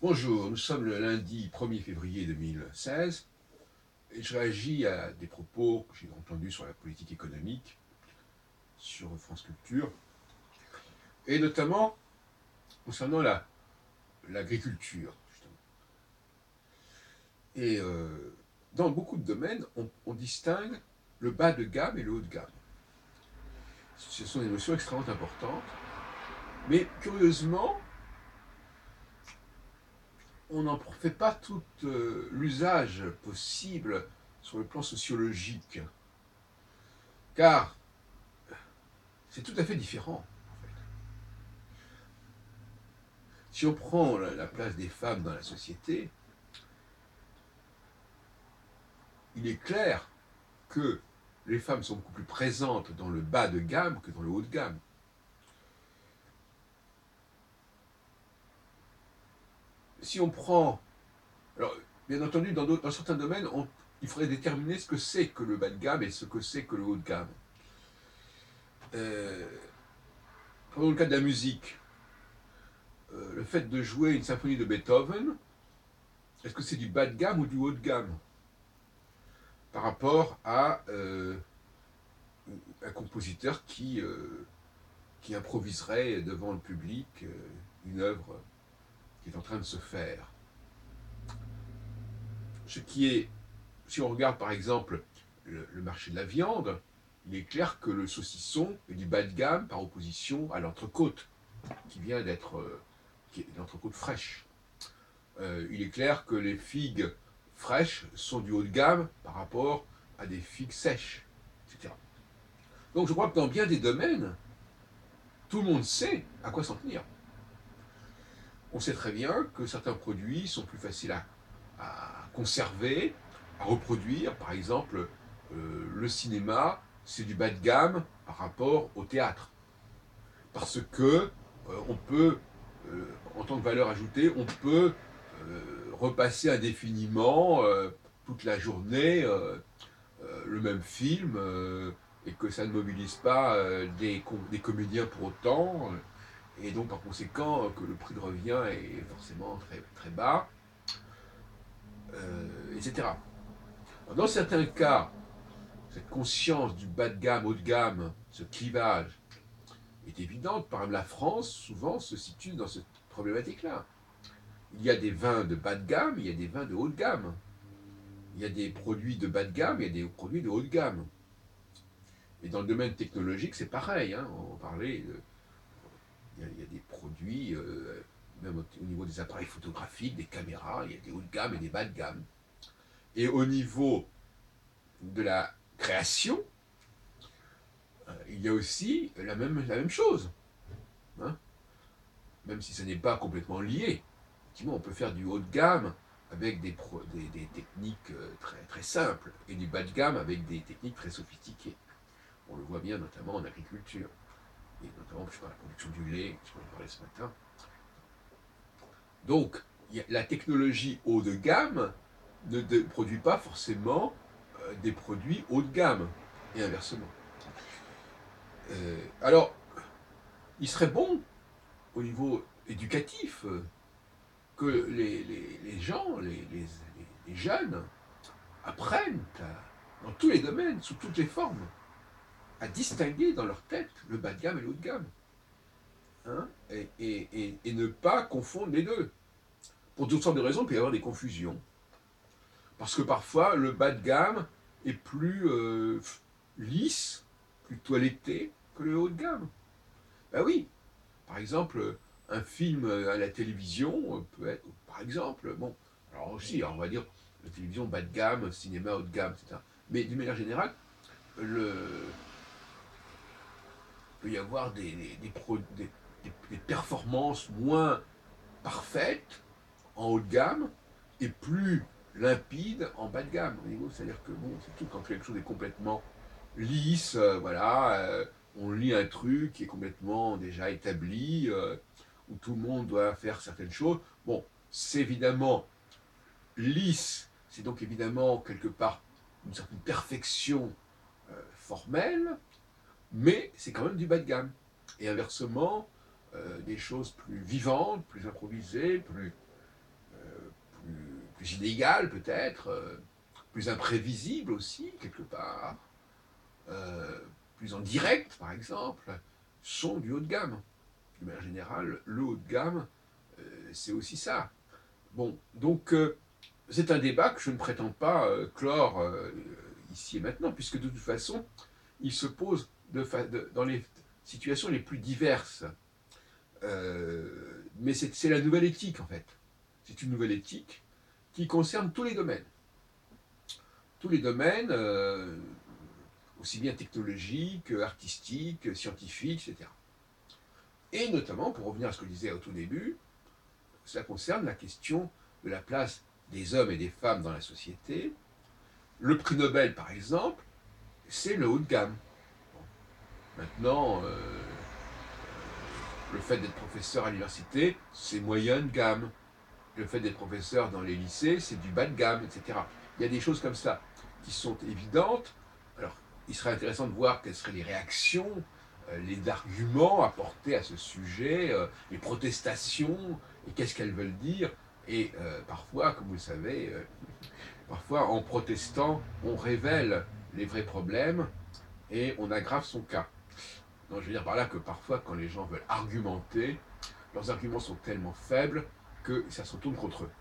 Bonjour, nous sommes le lundi 1er février 2016 et je réagis à des propos que j'ai entendus sur la politique économique, sur France Culture, et notamment concernant l'agriculture. Justement. Et dans beaucoup de domaines, on distingue le bas de gamme et le haut de gamme. Ce sont des notions extrêmement importantes, mais curieusement, on n'en fait pas tout l'usage possible sur le plan sociologique, car c'est tout à fait différent. Si on prend la place des femmes dans la société, il est clair que les femmes sont beaucoup plus présentes dans le bas de gamme que dans le haut de gamme. Si on prend... Alors, bien entendu, dans certains domaines, il faudrait déterminer ce que c'est que le bas de gamme et ce que c'est que le haut de gamme. Prenons le cas de la musique. Le fait de jouer une symphonie de Beethoven, est-ce que c'est du bas de gamme ou du haut de gamme par rapport à un compositeur qui improviserait devant le public une œuvre qui est en train de se faire. Ce qui est, si on regarde par exemple le marché de la viande, il est clair que le saucisson est du bas de gamme par opposition à l'entrecôte, qui vient d'être l'entrecôte fraîche. Il est clair que les figues fraîches sont du haut de gamme par rapport à des figues sèches, etc. Donc je crois que dans bien des domaines, tout le monde sait à quoi s'en tenir. On sait très bien que certains produits sont plus faciles à conserver, à reproduire. Par exemple, le cinéma, c'est du bas de gamme par rapport au théâtre. Parce que on peut, en tant que valeur ajoutée, on peut repasser indéfiniment toute la journée le même film et que ça ne mobilise pas des comédiens pour autant. Et donc, par conséquent, que le prix de revient est forcément très, très bas, etc. Alors, dans certains cas, cette conscience du bas de gamme, haut de gamme, ce clivage, est évidente. Par exemple, la France, souvent, se situe dans cette problématique-là. Il y a des vins de bas de gamme, il y a des vins de haut de gamme. Il y a des produits de bas de gamme, il y a des produits de haut de gamme. Et dans le domaine technologique, c'est pareil. Hein, on parlait il y a des produits, même au niveau des appareils photographiques, des caméras, il y a des hauts de gamme et des bas de gamme. Et au niveau de la création, il y a aussi la même chose. Hein, même si ce n'est pas complètement lié. Effectivement, on peut faire du haut de gamme avec des techniques très, très simples et du bas de gamme avec des techniques très sophistiquées. On le voit bien notamment en agriculture, et notamment sur la production du lait, je en parlais ce matin. Donc, la technologie haut de gamme ne produit pas forcément des produits haut de gamme, et inversement. Alors, il serait bon, au niveau éducatif, que les gens, les jeunes, apprennent dans tous les domaines, sous toutes les formes, à distinguer dans leur tête le bas de gamme et le haut de gamme. Hein, et ne pas confondre les deux. Pour toutes sortes de raisons, il peut y avoir des confusions. Parce que parfois, le bas de gamme est plus lisse, plus toiletté que le haut de gamme. Ben oui, par exemple, un film à la télévision peut être, par exemple, bon, alors aussi, on va dire, la télévision bas de gamme, cinéma haut de gamme, etc. Mais d'une manière générale, il peut y avoir des performances moins parfaites en haut de gamme et plus limpides en bas de gamme. C'est-à-dire que bon, c'est tout quand quelque chose est complètement lisse, voilà, on lit un truc qui est complètement déjà établi, où tout le monde doit faire certaines choses. Bon, c'est évidemment lisse, c'est donc évidemment quelque part une certaine perfection formelle, mais c'est quand même du bas de gamme. Et inversement, des choses plus vivantes, plus improvisées, plus plus inégal peut-être, plus imprévisible aussi, quelque part, euh, plus en direct, par exemple, sont du haut de gamme. De manière générale, le haut de gamme, c'est aussi ça. Bon, donc c'est un débat que je ne prétends pas clore ici et maintenant, puisque de toute façon, il se pose dans les situations les plus diverses. Mais c'est la nouvelle éthique, en fait. C'est une nouvelle éthique qui concerne tous les domaines. Tous les domaines, aussi bien technologiques, artistiques, scientifiques, etc. Et notamment, pour revenir à ce que je disais au tout début, cela concerne la question de la place des hommes et des femmes dans la société. Le prix Nobel, par exemple, c'est le haut de gamme. Bon. Maintenant, le fait d'être professeur à l'université, c'est moyen de gamme. Le fait d'être professeur dans les lycées, c'est du bas de gamme, etc. Il y a des choses comme ça qui sont évidentes. Alors, il serait intéressant de voir quelles seraient les réactions, les arguments apportés à ce sujet, les protestations, et qu'est-ce qu'elles veulent dire. Et parfois, comme vous le savez, parfois en protestant, on révèle les vrais problèmes et on aggrave son cas. Donc, je veux dire par là que parfois, quand les gens veulent argumenter, leurs arguments sont tellement faibles que ça se retourne contre eux.